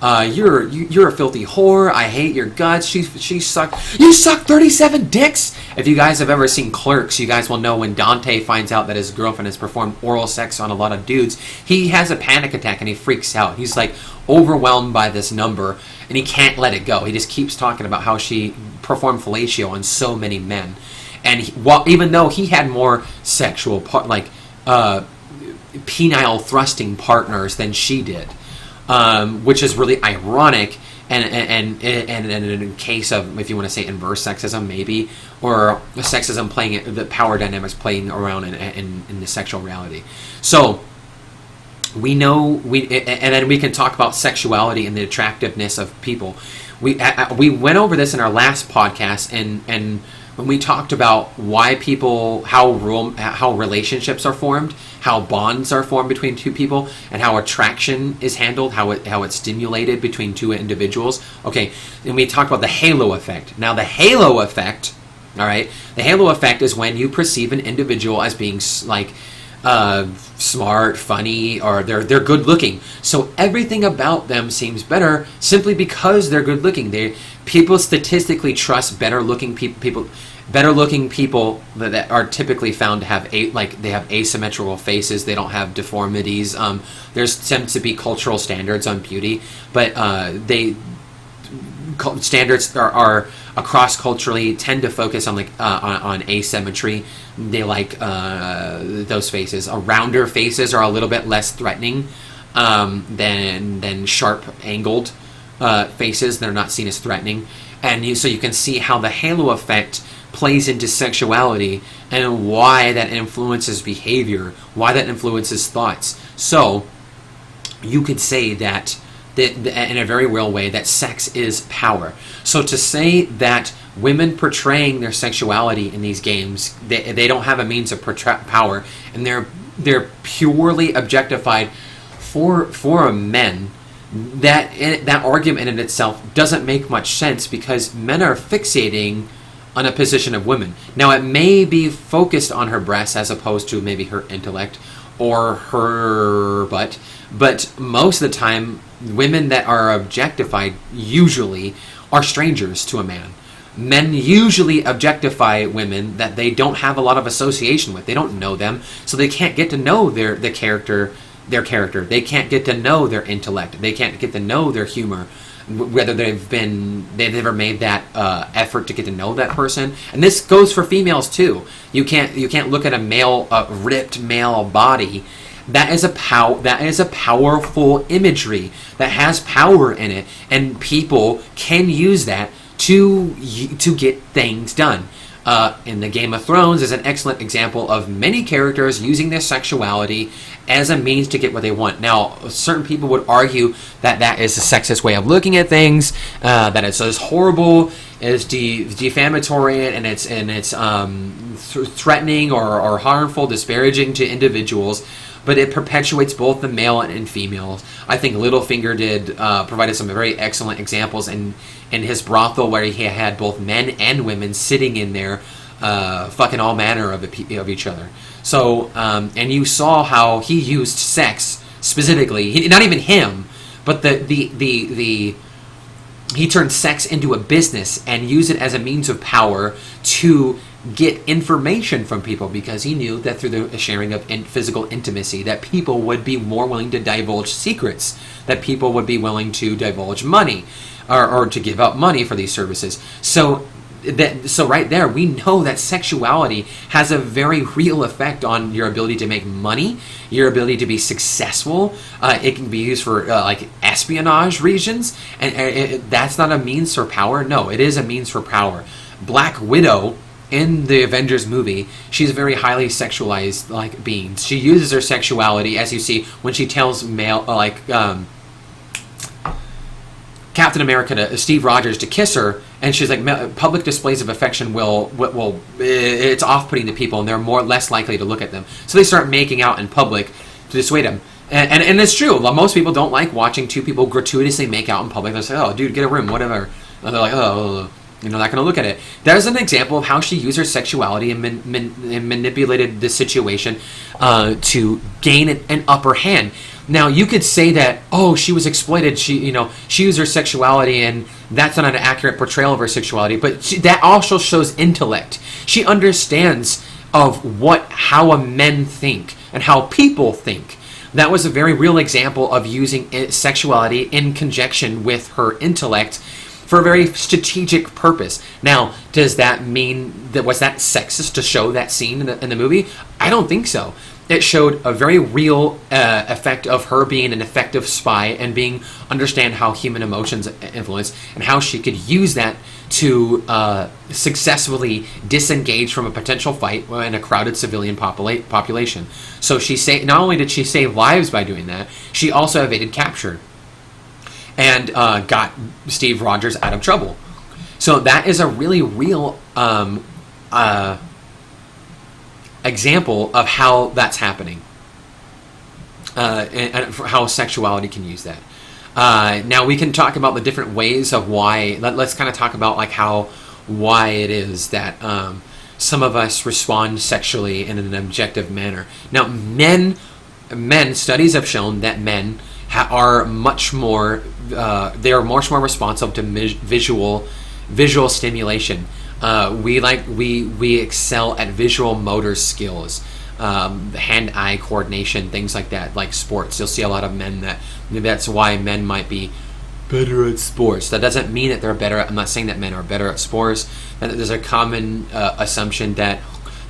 You're a filthy whore. I hate your guts. She sucked. You suck 37 dicks. If you guys have ever seen Clerks, you guys will know when Dante finds out that his girlfriend has performed oral sex on a lot of dudes, he has a panic attack and he freaks out. He's like overwhelmed by this number and he can't let it go. He just keeps talking about how she performed fellatio on so many men, and even though he had more sexual penile thrusting partners than she did. Which is really ironic, and in a case of, if you want to say, inverse sexism, maybe, or sexism playing the power dynamics playing around in the sexual reality. So we know and then we can talk about sexuality and the attractiveness of people. We went over this in our last podcast, and when we talked about why people, how relationships are formed, how bonds are formed between two people, and how attraction is handled, how it's stimulated between two individuals. Okay, and we talked about the halo effect. Now, the halo effect, all right, the halo effect is when you perceive an individual as being like smart, funny, or they're good looking. So everything about them seems better simply because they're good looking. People statistically trust better looking people. Better looking people that are typically found to have they have asymmetrical faces. They don't have deformities. There's tends to be cultural standards on beauty, but standards are across culturally tend to focus on on asymmetry. They like those faces. Rounder faces are a little bit less threatening than sharp angled faces. They're not seen as threatening, and so you can see how the halo effect plays into sexuality and why that influences behavior, why that influences thoughts. So you could say that in a very real way that sex is power. So to say that women portraying their sexuality in these games, they don't have a means of power, and they're purely objectified for men, that argument in itself doesn't make much sense, because men are fixating on a position of women. Now, it may be focused on her breasts as opposed to maybe her intellect or her butt, but most of the time, women that are objectified usually are strangers to a man. Men usually objectify women that they don't have a lot of association with. They don't know them, so they can't get to know their character. They can't get to know their intellect. They can't get to know their humor, whether they've ever made that effort to get to know that person. And this goes for females too. You can't look at a ripped male body. That is a powerful imagery that has power in it, and people can use that to get things done. In the Game of Thrones is an excellent example of many characters using their sexuality as a means to get what they want. Now, certain people would argue that is a sexist way of looking at things, that it's as horrible, is defamatory, and it's threatening or harmful, disparaging to individuals. But it perpetuates both the male and females. I think Littlefinger provided some very excellent examples in his brothel, where he had both men and women sitting in there, fucking all manner of each other. So, and you saw how he used sex specifically. Not even him, but he turned sex into a business and used it as a means of power to get information from people, because he knew that through the sharing of physical intimacy that people would be more willing to divulge secrets, that people would be willing to divulge money or to give up money for these services. So right there, we know that sexuality has a very real effect on your ability to make money, your ability to be successful. It can be used for like espionage reasons, and that's not a means for power. No, it is a means for power. Black Widow, in the Avengers movie, she's a very highly sexualized being. She uses her sexuality, as you see when she tells Captain America to Steve Rogers to kiss her, and she's like, public displays of affection will it's off-putting to people, and they're less likely to look at them. So they start making out in public to dissuade them. And it's true. Most people don't like watching two people gratuitously make out in public. They say, "Oh, dude, get a room, whatever." And they're like, "Oh." You're not going to look at it. There's an example of how she used her sexuality and manipulated the situation to gain an upper hand. Now you could say that, oh, she was exploited. She used her sexuality, and that's not an accurate portrayal of her sexuality. But that also shows intellect. She understands of how men think and how people think. That was a very real example of using sexuality in conjunction with her intellect for a very strategic purpose. Now, does that mean that was that sexist to show that scene in the movie? I don't think so. It showed a very real effect of her being an effective spy and understand how human emotions influence, and how she could use that to successfully disengage from a potential fight in a crowded civilian population. So not only did she save lives by doing that, she also evaded capture and got Steve Rogers out of trouble. So that is a really real example of how that's happening, and how sexuality can use that. Now we can talk about the different ways of why. Let's kind of talk about like why it is that some of us respond sexually in an objective manner. Now, studies have shown that men are much more. They are much more responsive to visual stimulation. We excel at visual motor skills, hand-eye coordination, things like that, like sports. You'll see a lot of men that's why men might be better at sports. That doesn't mean that they're better. I'm not saying that men are better at sports. There's a common assumption that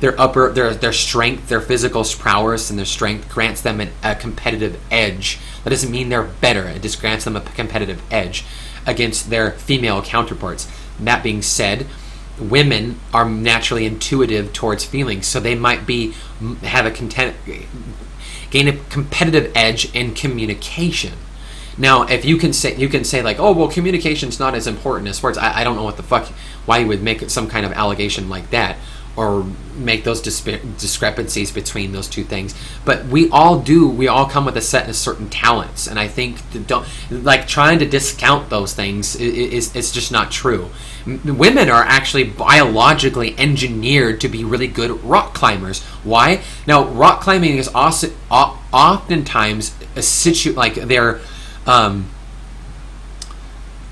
their strength, their physical prowess, and their strength grants them a competitive edge. That doesn't mean they're better. It just grants them a competitive edge against their female counterparts. That being said, women are naturally intuitive towards feelings, so they might gain a competitive edge in communication. Now, if you can say like, oh well, communication's not as important as sports. I don't know what the fuck why you would make some kind of allegation like that, or make those discrepancies between those two things. But we all come with a set of certain talents, and I think trying to discount those things is just not true. Women are actually biologically engineered to be really good rock climbers. Why? Now, rock climbing is also oftentimes they're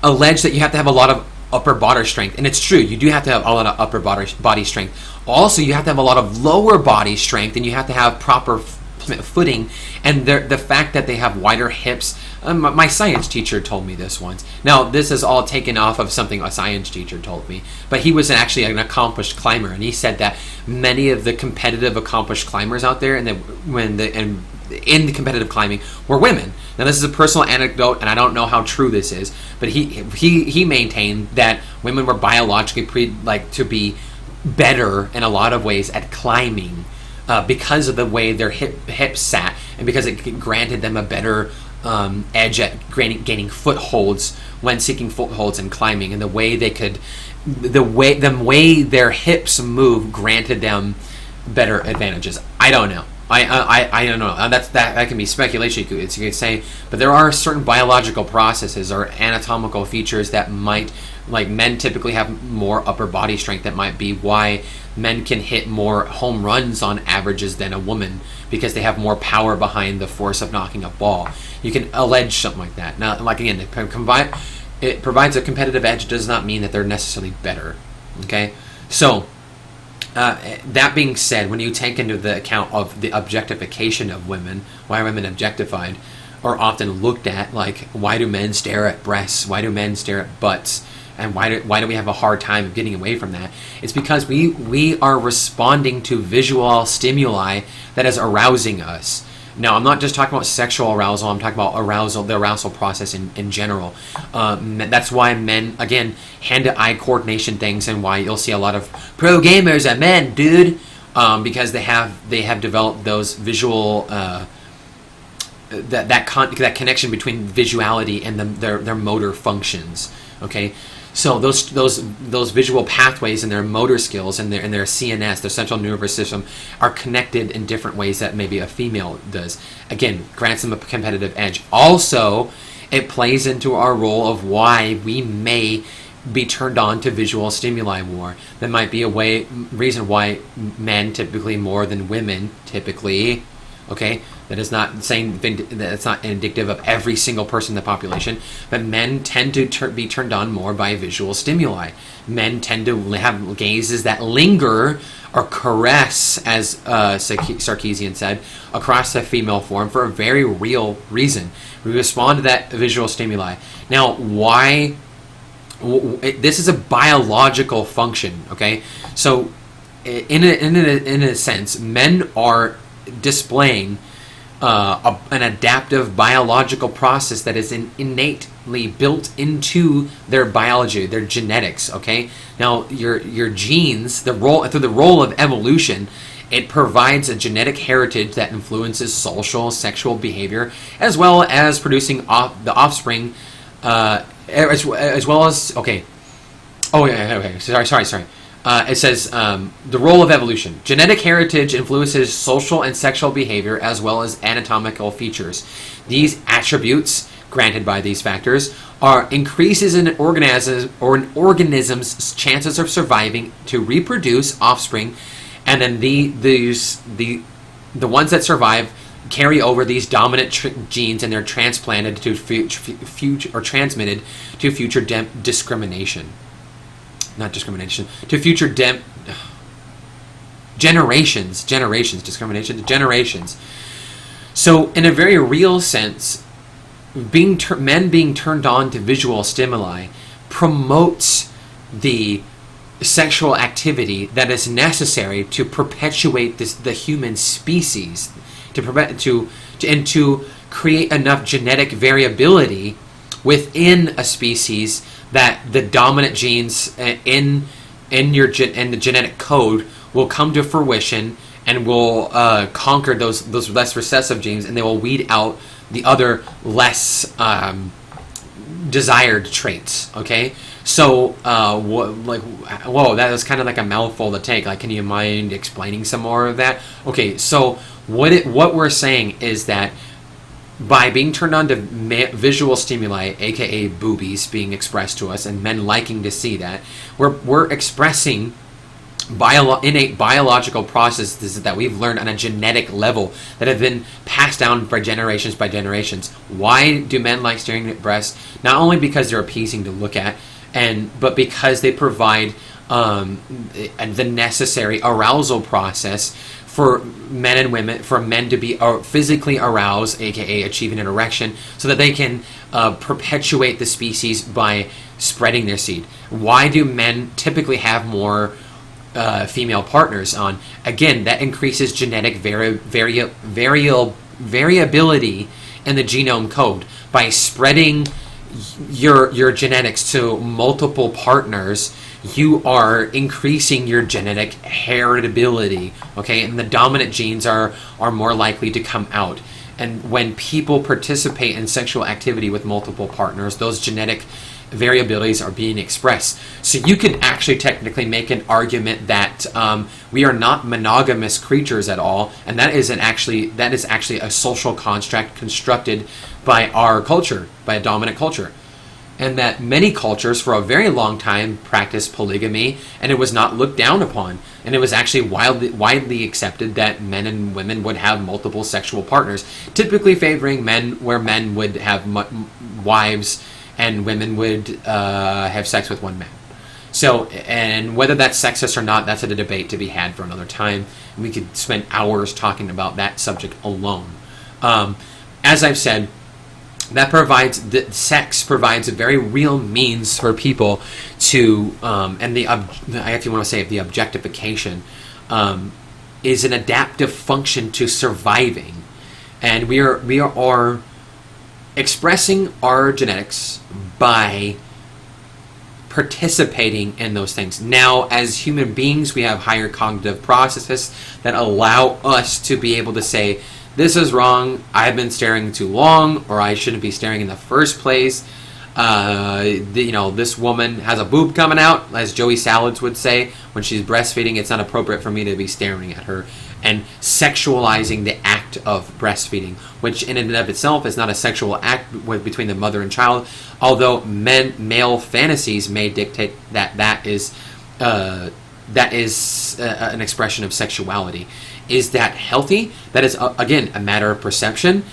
alleged that you have to have a lot of upper body strength, and it's true. You do have to have a lot of upper body strength. Also, you have to have a lot of lower body strength, and you have to have proper footing. And the fact that they have wider hips. My science teacher told me this once. Now, this is all taken off of something a science teacher told me, but he was actually an accomplished climber, and he said that many of the competitive accomplished climbers out there, in the competitive climbing, were women. Now, this is a personal anecdote, and I don't know how true this is, but he maintained that women were biologically to be better in a lot of ways at climbing because of the way their hips sat, and because it granted them a better edge at gaining footholds when seeking footholds and climbing, and the way their hips move granted them better advantages. I don't know. I don't know. That can be speculation. You could say, but there are certain biological processes or anatomical features that might, like men typically have more upper body strength. That might be why men can hit more home runs on averages than a woman, because they have more power behind the force of knocking a ball. You can allege something like that. Now, like again, it provides a competitive edge. Does not mean that they're necessarily better. Okay, so. That being said, when you take into the account of the objectification of women, why are women objectified, or often looked at, like why do men stare at breasts, why do men stare at butts, and why do we have a hard time of getting away from that? It's because we are responding to visual stimuli that is arousing us. Now, I'm not just talking about sexual arousal. I'm talking about the arousal process in general. That's why men, again, hand-to-eye coordination things, and why you'll see a lot of pro gamers are men, dude, because they have developed those visual that connection between visuality and their motor functions. Okay. So those visual pathways and their motor skills and their CNS, their central nervous system, are connected in different ways that maybe a female does. Again, grants them a competitive edge. Also, it plays into our role of why we may be turned on to visual stimuli more. That might be reason why men typically more than women typically, okay, That is not saying that it's not indicative of every single person in the population, but men tend to be turned on more by visual stimuli. Men tend to have gazes that linger or caress, as Sarkeesian said, across the female form for a very real reason. We respond to that visual stimuli. Now, why? This is a biological function, okay? So, in a sense, men are displaying an adaptive biological process that is innately built into their biology, their genetics. Okay, now your genes, through the role of evolution, it provides a genetic heritage that influences social, sexual behavior, as well as producing the offspring, as well as okay. Oh yeah, okay. Sorry. It says the role of evolution. Genetic heritage influences social and sexual behavior as well as anatomical features. These attributes, granted by these factors, are increases in an organism's chances of surviving to reproduce offspring, and then the ones that survive carry over these dominant genes, and they're transplanted to future or transmitted to future discrimination. Not discrimination, to future generations. So, in a very real sense, men being turned on to visual stimuli promotes the sexual activity that is necessary to perpetuate the human species, to create enough genetic variability within a species that the dominant genes in the genetic code will come to fruition and will conquer those less recessive genes, and they will weed out the other less desired traits. Okay, so whoa, that was kind of like a mouthful to take. Like, can you mind explaining some more of that? Okay, so what we're saying is that by being turned on to visual stimuli, aka boobies, being expressed to us, and men liking to see that, we're expressing innate biological processes that we've learned on a genetic level that have been passed down for generations by generations. Why do men like staring at breasts? Not only because they're appeasing to look at, but because they provide the necessary arousal process for men and women, for men to be physically aroused, aka achieving an erection, so that they can perpetuate the species by spreading their seed. Why do men typically have more female partners on? Again, that increases genetic variability in the genome code. By spreading your genetics to multiple partners, you are increasing your genetic heritability, okay? And the dominant genes are more likely to come out. And when people participate in sexual activity with multiple partners, those genetic variabilities are being expressed. So you could actually technically make an argument that we are not monogamous creatures at all, and that is actually a social construct constructed by our culture, by a dominant culture. And that many cultures for a very long time practiced polygamy, and it was not looked down upon. And it was actually widely accepted that men and women would have multiple sexual partners, typically favoring men, where men would have wives and women would have sex with one man. So, and whether that's sexist or not, that's a debate to be had for another time. And we could spend hours talking about that subject alone. As I've said, sex provides a very real means for people to, and if you want to say the objectification, is an adaptive function to surviving, and we are expressing our genetics by participating in those things. Now, as human beings, we have higher cognitive processes that allow us to be able to say, this is wrong, I've been staring too long, or I shouldn't be staring in the first place. This woman has a boob coming out, as Joey Salads would say. When she's breastfeeding, it's not appropriate for me to be staring at her. And sexualizing the act of breastfeeding, which in and of itself is not a sexual act between the mother and child, although male fantasies may dictate that is an expression of sexuality. Is that healthy? That is, again, a matter of perception.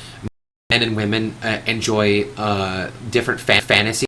Men and women enjoy different fantasies